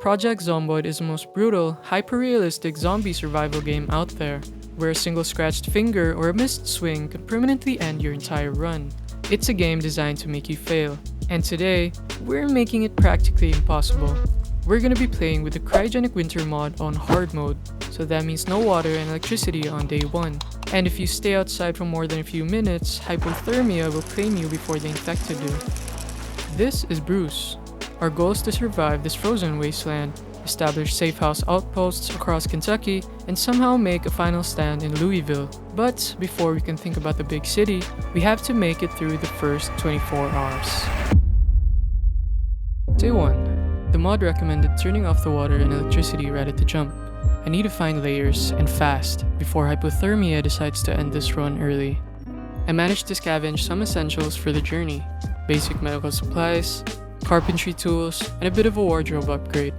Project Zomboid is the most brutal, hyper-realistic zombie survival game out there, where a single scratched finger or a missed swing can permanently end your entire run. It's a game designed to make you fail, and today, we're making it practically impossible. We're gonna be playing with the Cryogenic Winter mod on hard mode, so that means no water and electricity on day 1. And if you stay outside for more than a few minutes, hypothermia will claim you before the infected do. This is Bruce. Our goal is to survive this frozen wasteland, establish safehouse outposts across Kentucky, and somehow make a final stand in Louisville. But before we can think about the big city, we have to make it through the first 24 hours. Day 1. The mod recommended turning off the water and electricity right at the jump. I need to find layers, and fast, before hypothermia decides to end this run early. I managed to scavenge some essentials for the journey: basic medical supplies, carpentry tools, and a bit of a wardrobe upgrade.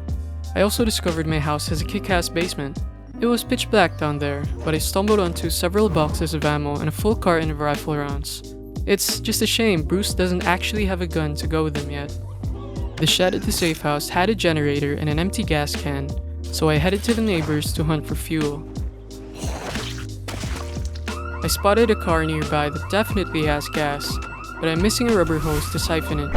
I also discovered my house has a kick-ass basement. It was pitch black down there, but I stumbled onto several boxes of ammo and a full carton of rifle rounds. It's just a shame Bruce doesn't actually have a gun to go with them yet. The shed at the safe house had a generator and an empty gas can, so I headed to the neighbors to hunt for fuel. I spotted a car nearby that definitely has gas, but I'm missing a rubber hose to siphon it.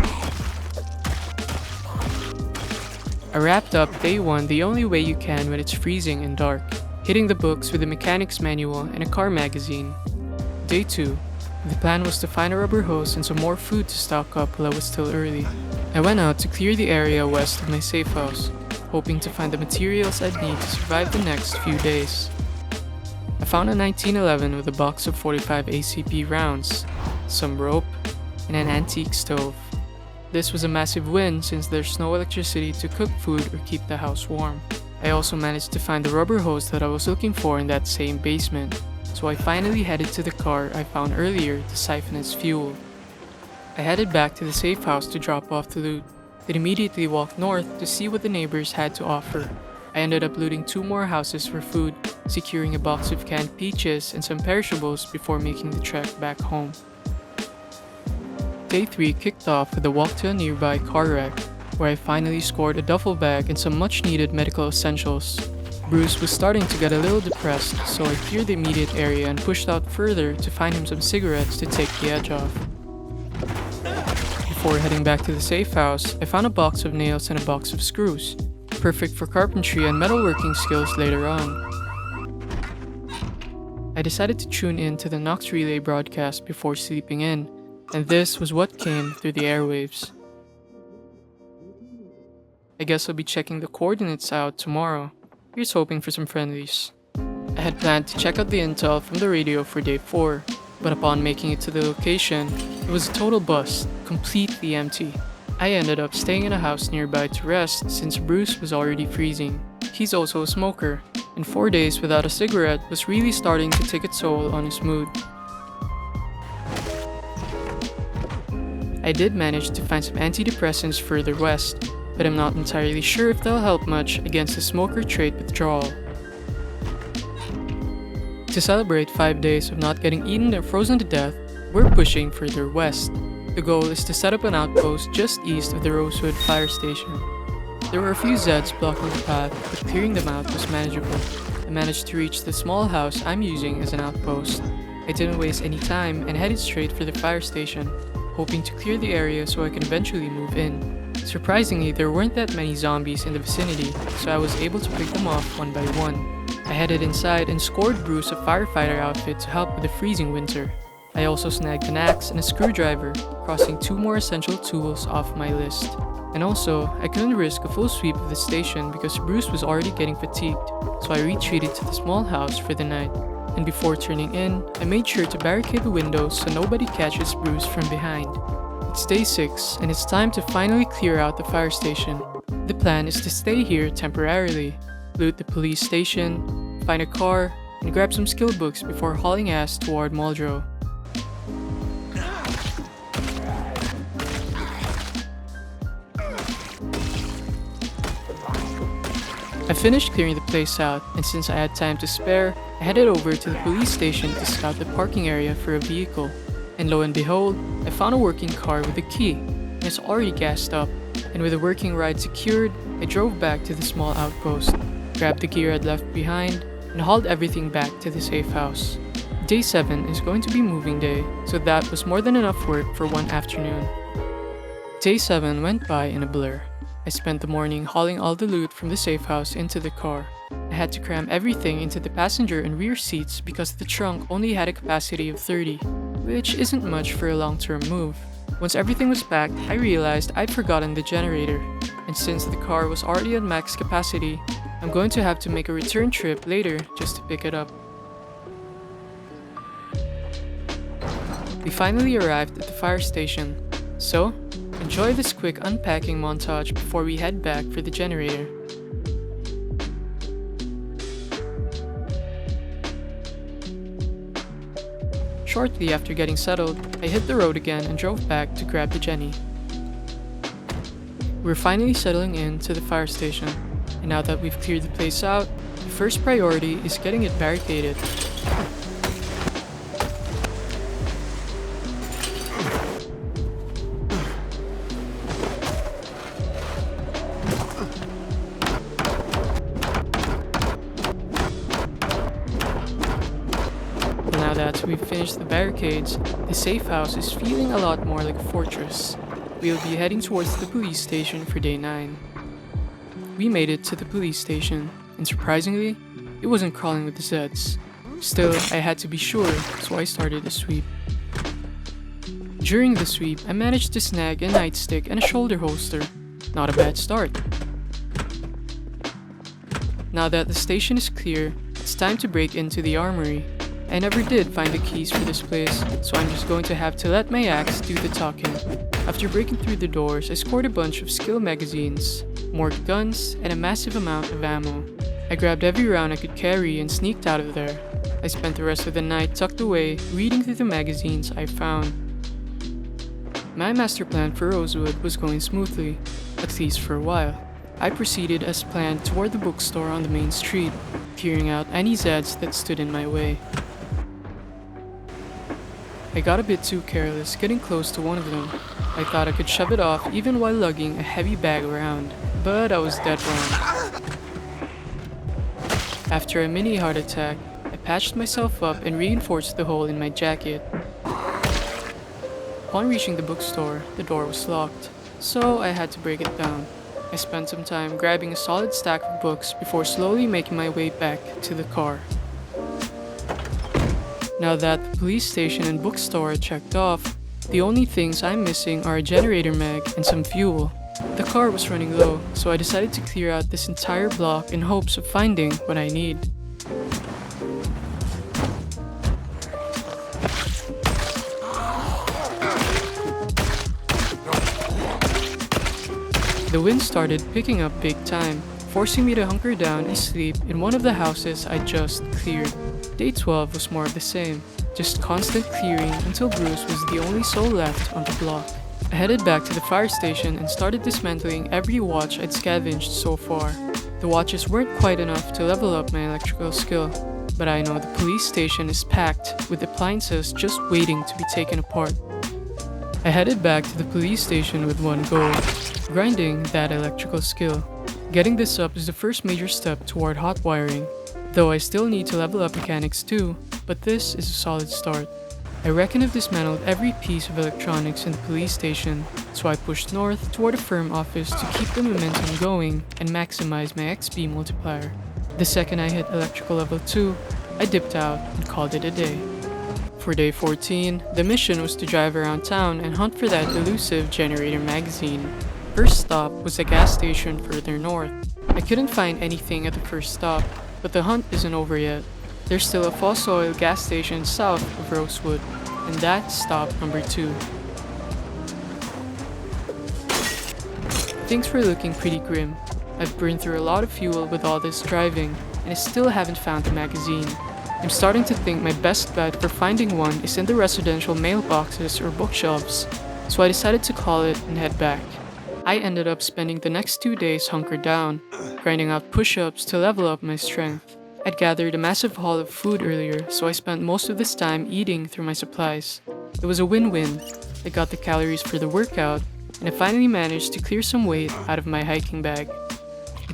I wrapped up day 1 the only way you can when it's freezing and dark, hitting the books with a mechanic's manual and a car magazine. Day 2. The plan was to find a rubber hose and some more food to stock up while it was still early. I went out to clear the area west of my safe house, hoping to find the materials I'd need to survive the next few days. I found a 1911 with a box of 45 ACP rounds, some rope, and an antique stove. This was a massive win since there's no electricity to cook food or keep the house warm. I also managed to find the rubber hose that I was looking for in that same basement, so I finally headed to the car I found earlier to siphon its fuel. I headed back to the safe house to drop off the loot, then immediately walked north to see what the neighbors had to offer. I ended up looting 2 more houses for food, securing a box of canned peaches and some perishables before making the trek back home. Day 3 kicked off with a walk to a nearby car wreck, where I finally scored a duffel bag and some much needed medical essentials. Bruce was starting to get a little depressed, so I cleared the immediate area and pushed out further to find him some cigarettes to take the edge off. Before heading back to the safe house, I found a box of nails and a box of screws, perfect for carpentry and metalworking skills later on. I decided to tune in to the Knox Relay broadcast before sleeping in, and this was what came through the airwaves. I guess I'll be checking the coordinates out tomorrow. Here's hoping for some friendlies. I had planned to check out the intel from the radio for day 4, but upon making it to the location, it was a total bust, completely empty. I ended up staying in a house nearby to rest since Bruce was already freezing. He's also a smoker, and 4 days without a cigarette was really starting to take a toll on his mood. I did manage to find some antidepressants further west, but I'm not entirely sure if they'll help much against the smoker trait withdrawal. To celebrate 5 days of not getting eaten or frozen to death, we're pushing further west. The goal is to set up an outpost just east of the Rosewood fire station. There were a few Zeds blocking the path, but clearing them out was manageable. I managed to reach the small house I'm using as an outpost. I didn't waste any time and headed straight for the fire station, hoping to clear the area so I can eventually move in. Surprisingly, there weren't that many zombies in the vicinity, so I was able to pick them off one by one. I headed inside and scored Bruce a firefighter outfit to help with the freezing winter. I also snagged an axe and a screwdriver, crossing 2 more essential tools off my list. And also, I couldn't risk a full sweep of the station because Bruce was already getting fatigued, so I retreated to the small house for the night. And before turning in, I made sure to barricade the windows so nobody catches Bruce from behind. It's day 6, and it's time to finally clear out the fire station. The plan is to stay here temporarily, loot the police station, find a car, and grab some skill books before hauling ass toward Muldraugh. I finished clearing the place out, and since I had time to spare, I headed over to the police station to scout the parking area for a vehicle. And lo and behold, I found a working car with a key, and it's already gassed up, and with a working ride secured, I drove back to the small outpost, grabbed the gear I'd left behind, and hauled everything back to the safe house. Day 7 is going to be moving day, so that was more than enough work for one afternoon. Day 7 went by in a blur. I spent the morning hauling all the loot from the safe house into the car. I had to cram everything into the passenger and rear seats because the trunk only had a capacity of 30, which isn't much for a long-term move. Once everything was packed, I realized I'd forgotten the generator, and since the car was already at max capacity, I'm going to have to make a return trip later just to pick it up. We finally arrived at the fire station, so enjoy this quick unpacking montage before we head back for the generator. Shortly after getting settled, I hit the road again and drove back to grab the Jenny. We're finally settling in to the fire station, and now that we've cleared the place out, the first priority is getting it barricaded. Now that we've finished the barricades, the safe house is feeling a lot more like a fortress. We'll be heading towards the police station for day 9. We made it to the police station, and surprisingly, it wasn't crawling with the Zeds. Still, I had to be sure, so I started a sweep. During the sweep, I managed to snag a nightstick and a shoulder holster. Not a bad start. Now that the station is clear, it's time to break into the armory. I never did find the keys for this place, so I'm just going to have to let my axe do the talking. After breaking through the doors, I scored a bunch of skill magazines, more guns, and a massive amount of ammo. I grabbed every round I could carry and sneaked out of there. I spent the rest of the night tucked away, reading through the magazines I found. My master plan for Rosewood was going smoothly, at least for a while. I proceeded as planned toward the bookstore on the main street, clearing out any Zeds that stood in my way. I got a bit too careless getting close to one of them. I thought I could shove it off even while lugging a heavy bag around, but I was dead wrong. After a mini heart attack, I patched myself up and reinforced the hole in my jacket. Upon reaching the bookstore, the door was locked, so I had to break it down. I spent some time grabbing a solid stack of books before slowly making my way back to the car. Now that the police station and bookstore are checked off, the only things I'm missing are a generator mag and some fuel. The car was running low, so I decided to clear out this entire block in hopes of finding what I need. The wind started picking up big time, forcing me to hunker down and sleep in one of the houses I just cleared. Day 12 was more of the same, just constant clearing until Bruce was the only soul left on the block. I headed back to the fire station and started dismantling every watch I'd scavenged so far. The watches weren't quite enough to level up my electrical skill, but I know the police station is packed with appliances just waiting to be taken apart. I headed back to the police station with one goal: grinding that electrical skill. Getting this up is the first major step toward hot wiring, though I still need to level up mechanics too, but this is a solid start. I reckon I've dismantled every piece of electronics in the police station, so I pushed north toward a firm office to keep the momentum going and maximize my XP multiplier. The second I hit electrical level 2, I dipped out and called it a day. For day 14, the mission was to drive around town and hunt for that elusive generator magazine. First stop was a gas station further north. I couldn't find anything at the first stop, but the hunt isn't over yet. There's still a fossil oil gas station south of Rosewood, and that's stop number 2. Things were looking pretty grim. I've burned through a lot of fuel with all this driving, and I still haven't found the magazine. I'm starting to think my best bet for finding one is in the residential mailboxes or bookshelves, so I decided to call it and head back. I ended up spending the next 2 days hunkered down, grinding out push-ups to level up my strength. I'd gathered a massive haul of food earlier, so I spent most of this time eating through my supplies. It was a win-win. I got the calories for the workout, and I finally managed to clear some weight out of my hiking bag.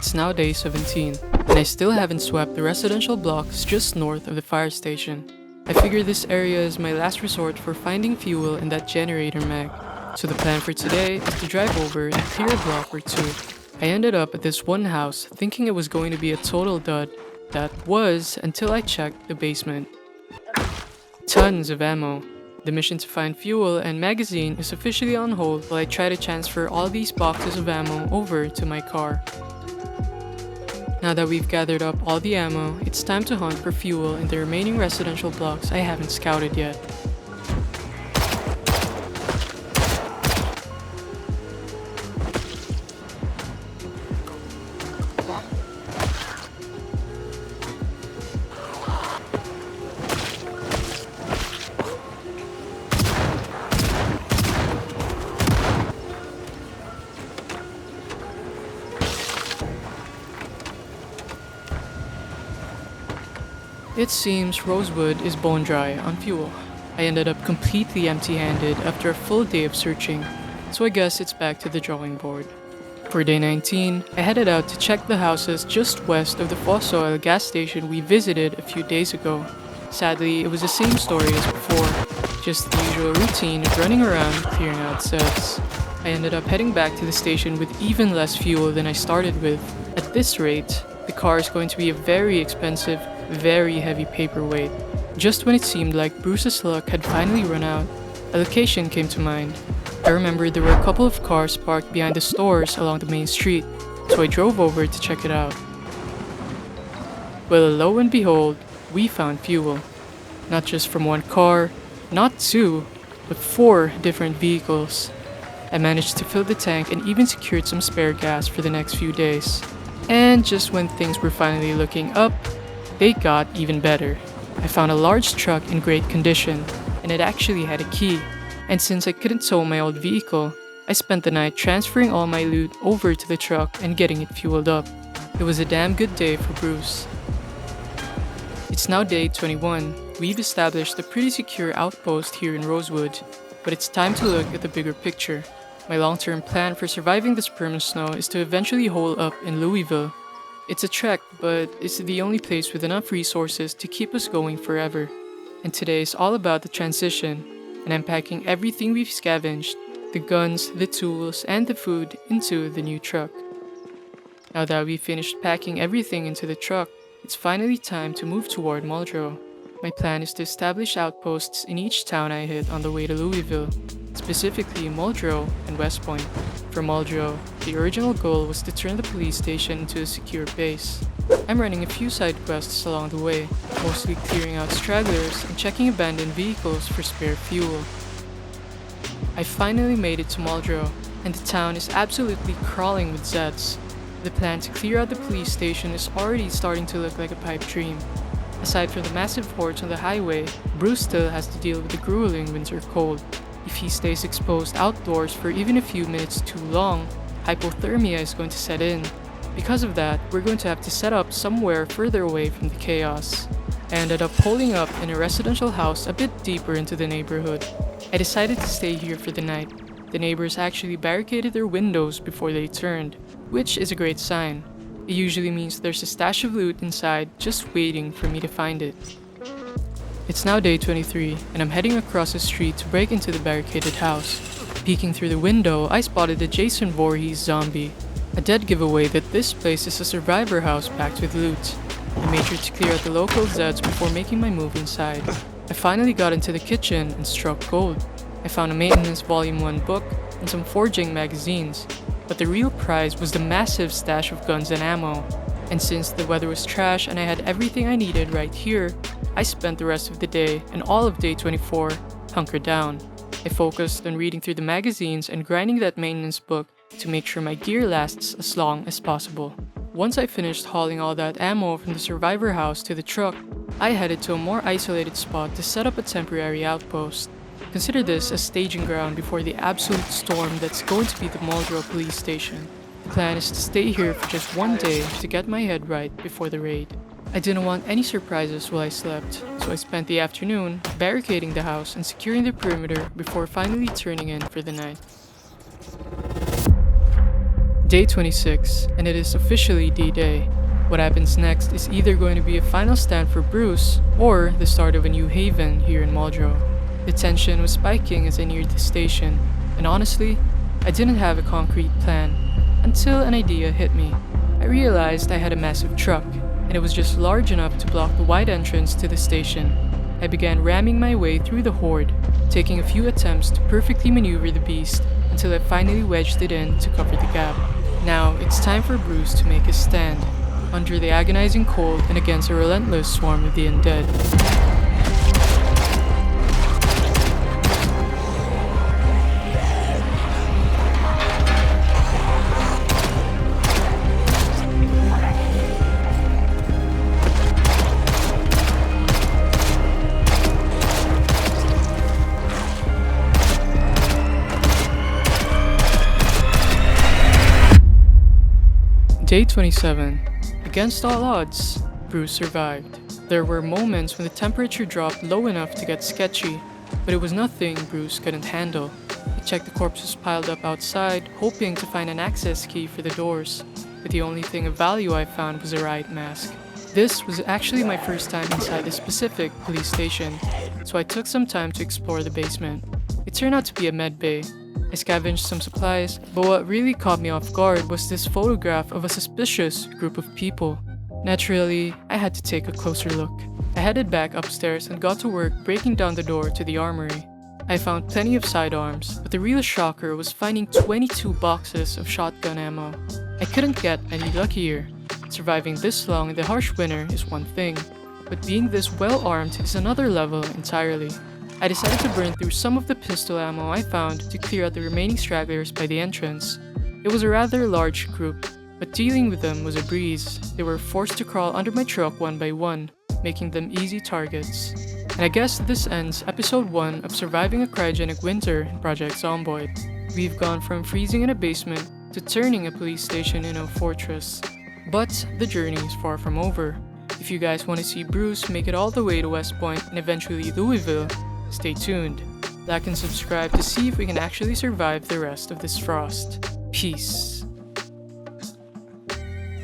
It's now day 17, and I still haven't swept the residential blocks just north of the fire station. I figure this area is my last resort for finding fuel in that generator mag, so the plan for today is to drive over and clear a block or two. I ended up at this one house thinking it was going to be a total dud. That was until I checked the basement. Tons of ammo. The mission to find fuel and magazine is officially on hold while I try to transfer all these boxes of ammo over to my car. Now that we've gathered up all the ammo, it's time to hunt for fuel in the remaining residential blocks I haven't scouted yet. It seems Rosewood is bone dry on fuel. I ended up completely empty-handed after a full day of searching, so I guess it's back to the drawing board. For day 19, I headed out to check the houses just west of the fossil oil gas station we visited a few days ago. Sadly, it was the same story as before, just the usual routine of running around clearing out sets. I ended up heading back to the station with even less fuel than I started with. At this rate, the car is going to be a very expensive, very heavy paperweight. Just when it seemed like Bruce's luck had finally run out, a location came to mind. I remembered there were a couple of cars parked behind the stores along the main street, so I drove over to check it out. Well, lo and behold, we found fuel. Not just from one car, not two, but 4 different vehicles. I managed to fill the tank and even secured some spare gas for the next few days. And just when things were finally looking up, they got even better. I found a large truck in great condition, and it actually had a key. And since I couldn't tow my old vehicle, I spent the night transferring all my loot over to the truck and getting it fueled up. It was a damn good day for Bruce. It's now day 21. We've established a pretty secure outpost here in Rosewood, but it's time to look at the bigger picture. My long-term plan for surviving this permanent snow is to eventually hole up in Louisville. It's a trek, but it's the only place with enough resources to keep us going forever. And today is all about the transition, and I'm packing everything we've scavenged, the guns, the tools, and the food into the new truck. Now that we've finished packing everything into the truck, it's finally time to move toward Muldraugh. My plan is to establish outposts in each town I hit on the way to Louisville, specifically Muldraugh and West Point. For Muldraugh, the original goal was to turn the police station into a secure base. I'm running a few side quests along the way, mostly clearing out stragglers and checking abandoned vehicles for spare fuel. I finally made it to Muldraugh, and the town is absolutely crawling with Zeds. The plan to clear out the police station is already starting to look like a pipe dream. Aside from the massive hordes on the highway, Bruce still has to deal with the grueling winter cold. If he stays exposed outdoors for even a few minutes too long, hypothermia is going to set in. Because of that, we're going to have to set up somewhere further away from the chaos. I ended up holding up in a residential house a bit deeper into the neighborhood. I decided to stay here for the night. The neighbors actually barricaded their windows before they turned, which is a great sign. It usually means there's a stash of loot inside just waiting for me to find it. It's now day 23, and I'm heading across the street to break into the barricaded house. Peeking through the window, I spotted the Jason Voorhees zombie. A dead giveaway that this place is a survivor house packed with loot. I made sure to clear out the local Zeds before making my move inside. I finally got into the kitchen and struck gold. I found a maintenance volume 1 book and some forging magazines. But the real prize was the massive stash of guns and ammo. And since the weather was trash and I had everything I needed right here, I spent the rest of the day and all of day 24 hunkered down. I focused on reading through the magazines and grinding that maintenance book to make sure my gear lasts as long as possible. Once I finished hauling all that ammo from the survivor house to the truck, I headed to a more isolated spot to set up a temporary outpost. Consider this a staging ground before the absolute storm that's going to be the Muldraugh Police Station. The plan is to stay here for just one day to get my head right before the raid. I didn't want any surprises while I slept, so I spent the afternoon barricading the house and securing the perimeter before finally turning in for the night. Day 26, and it is officially D-Day. What happens next is either going to be a final stand for Bruce, or the start of a new haven here in Muldraugh. The tension was spiking as I neared the station, and honestly, I didn't have a concrete plan, until an idea hit me. I realized I had a massive truck, and it was just large enough to block the wide entrance to the station. I began ramming my way through the horde, taking a few attempts to perfectly maneuver the beast until I finally wedged it in to cover the gap. Now, it's time for Bruce to make his stand, under the agonizing cold and against a relentless swarm of the undead. Day 27. Against all odds, Bruce survived. There were moments when the temperature dropped low enough to get sketchy, but it was nothing Bruce couldn't handle. I checked the corpses piled up outside, hoping to find an access key for the doors, but the only thing of value I found was a riot mask. This was actually my first time inside a specific police station, so I took some time to explore the basement. It turned out to be a med bay. I scavenged some supplies, but what really caught me off guard was this photograph of a suspicious group of people. Naturally, I had to take a closer look. I headed back upstairs and got to work breaking down the door to the armory. I found plenty of sidearms, but the real shocker was finding 22 boxes of shotgun ammo. I couldn't get any luckier. Surviving this long in the harsh winter is one thing, but being this well armed is another level entirely. I decided to burn through some of the pistol ammo I found to clear out the remaining stragglers by the entrance. It was a rather large group, but dealing with them was a breeze. They were forced to crawl under my truck one by one, making them easy targets. And I guess this ends episode 1 of Surviving a Cryogenic Winter in Project Zomboid. We've gone from freezing in a basement to turning a police station into a fortress. But the journey is far from over. If you guys want to see Bruce make it all the way to West Point and eventually Louisville, stay tuned. Like and subscribe to see if we can actually survive the rest of this frost. Peace.